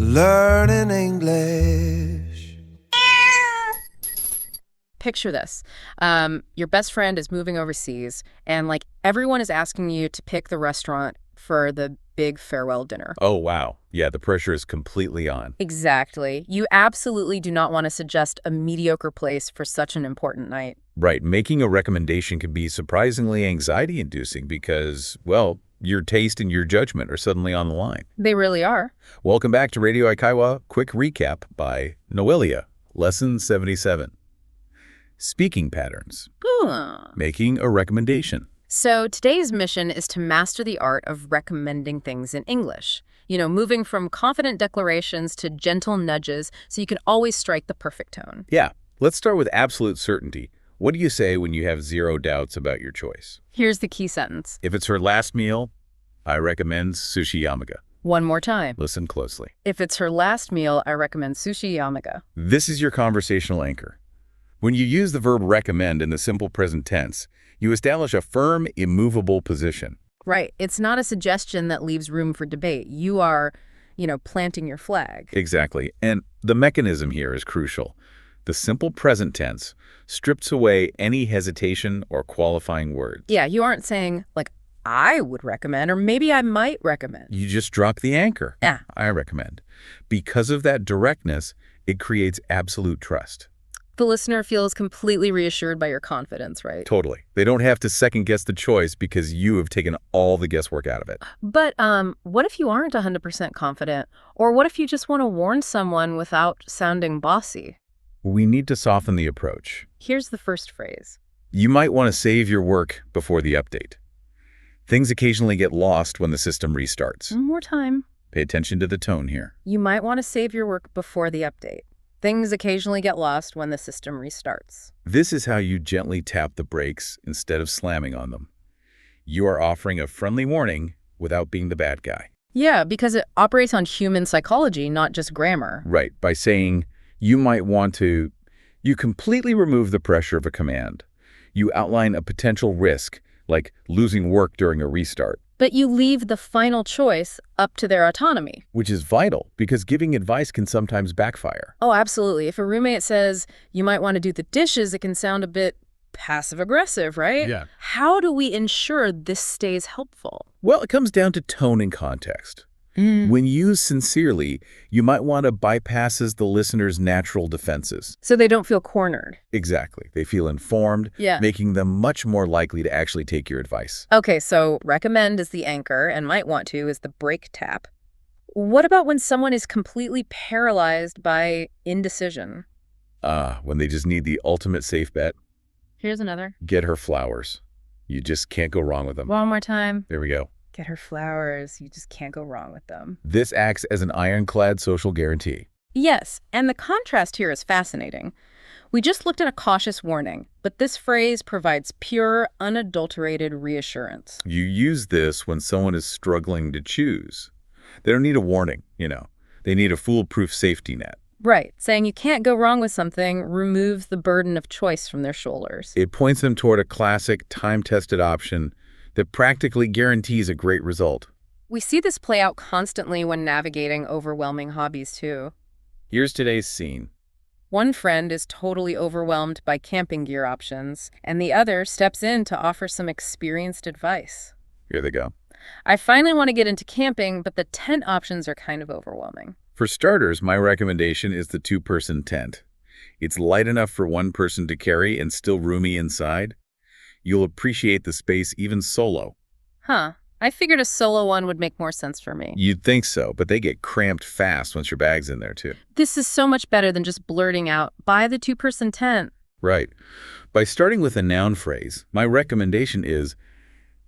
Learning English. Picture this. Your best friend is moving overseas, and everyone is asking you to pick the restaurant for the big farewell dinner. Oh, wow. Yeah, the pressure is completely on. Exactly. You absolutely do not want to suggest a mediocre place for such an important night. Right. Making a recommendation can be surprisingly anxiety-inducing because, well, your taste and your judgment are suddenly on the line. They really are. Welcome back to Radio Aikiwa Quick Recap by Noelia, Lesson 77. Speaking patterns. Making a recommendation. So today's mission is to master the art of recommending things in English. Moving from confident declarations to gentle nudges so you can always strike the perfect tone. Yeah. Let's start with absolute certainty. What do you say when you have zero doubts about your choice? Here's the key sentence. If it's her last meal, I recommend sushi yamaga. One more time. Listen closely. If it's her last meal, I recommend sushi yamaga. This is your conversational anchor. When you use the verb recommend in the simple present tense, you establish a firm, immovable position. Right. It's not a suggestion that leaves room for debate. You are, planting your flag. Exactly. And the mechanism here is crucial. The simple present tense strips away any hesitation or qualifying words. Yeah, you aren't saying, I would recommend, or maybe I might recommend. You just drop the anchor. Yeah. I recommend. Because of that directness, it creates absolute trust. The listener feels completely reassured by your confidence, right? Totally. They don't have to second-guess the choice because you have taken all the guesswork out of it. But what if you aren't 100% confident? Or what if you just want to warn someone without sounding bossy? We need to soften the approach. Here's the first phrase. You might want to save your work before the update. Things occasionally get lost when the system restarts. One more time. Pay attention to the tone here. You might want to save your work before the update. Things occasionally get lost when the system restarts. This is how you gently tap the brakes instead of slamming on them. You are offering a friendly warning without being the bad guy. Yeah, because it operates on human psychology, not just grammar. Right. By saying, you might want to, you completely remove the pressure of a command. You outline a potential risk, like losing work during a restart. But you leave the final choice up to their autonomy. Which is vital, because giving advice can sometimes backfire. Oh, absolutely. If a roommate says, you might want to do the dishes, it can sound a bit passive-aggressive, right? Yeah. How do we ensure this stays helpful? Well, it comes down to tone and context. When used sincerely, you might want to bypass the listener's natural defenses. So they don't feel cornered. Exactly. They feel informed, making them much more likely to actually take your advice. Okay, so recommend is the anchor and might want to is the brake tap. What about when someone is completely paralyzed by indecision? When they just need the ultimate safe bet. Here's another. Get her flowers. You just can't go wrong with them. One more time. There we go. Get her flowers. You just can't go wrong with them. This acts as an ironclad social guarantee. Yes, and the contrast here is fascinating. We just looked at a cautious warning, but this phrase provides pure, unadulterated reassurance. You use this when someone is struggling to choose. They don't need a warning, They need a foolproof safety net. Right. Saying you can't go wrong with something removes the burden of choice from their shoulders. It points them toward a classic, time-tested option that practically guarantees a great result. We see this play out constantly when navigating overwhelming hobbies, too. Here's today's scene. One friend is totally overwhelmed by camping gear options, and the other steps in to offer some experienced advice. Here they go. I finally want to get into camping, but the tent options are kind of overwhelming. For starters, my recommendation is the two-person tent. It's light enough for one person to carry and still roomy inside. You'll appreciate the space even solo. Huh. I figured a solo one would make more sense for me. You'd think so, but they get cramped fast once your bag's in there, too. This is so much better than just blurting out, buy the two-person tent. Right. By starting with a noun phrase, my recommendation is,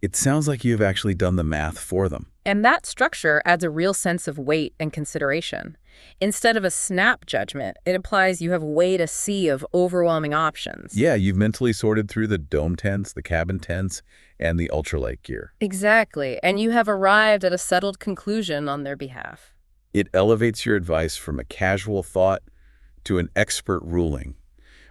it sounds like you've actually done the math for them. And that structure adds a real sense of weight and consideration. Instead of a snap judgment, it implies you have weighed a sea of overwhelming options. Yeah, you've mentally sorted through the dome tents, the cabin tents, and the ultralight gear. Exactly, and you have arrived at a settled conclusion on their behalf. It elevates your advice from a casual thought to an expert ruling,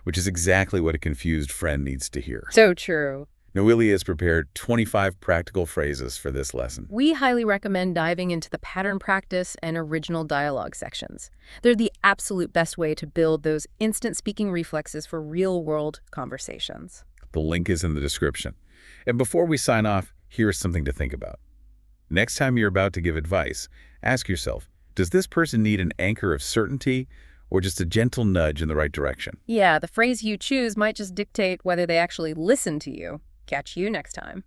which is exactly what a confused friend needs to hear. So true. Noelia has prepared 25 practical phrases for this lesson. We highly recommend diving into the pattern practice and original dialogue sections. They're the absolute best way to build those instant speaking reflexes for real-world conversations. The link is in the description. And before we sign off, here's something to think about. Next time you're about to give advice, ask yourself, does this person need an anchor of certainty or just a gentle nudge in the right direction? Yeah, the phrase you choose might just dictate whether they actually listen to you. Catch you next time.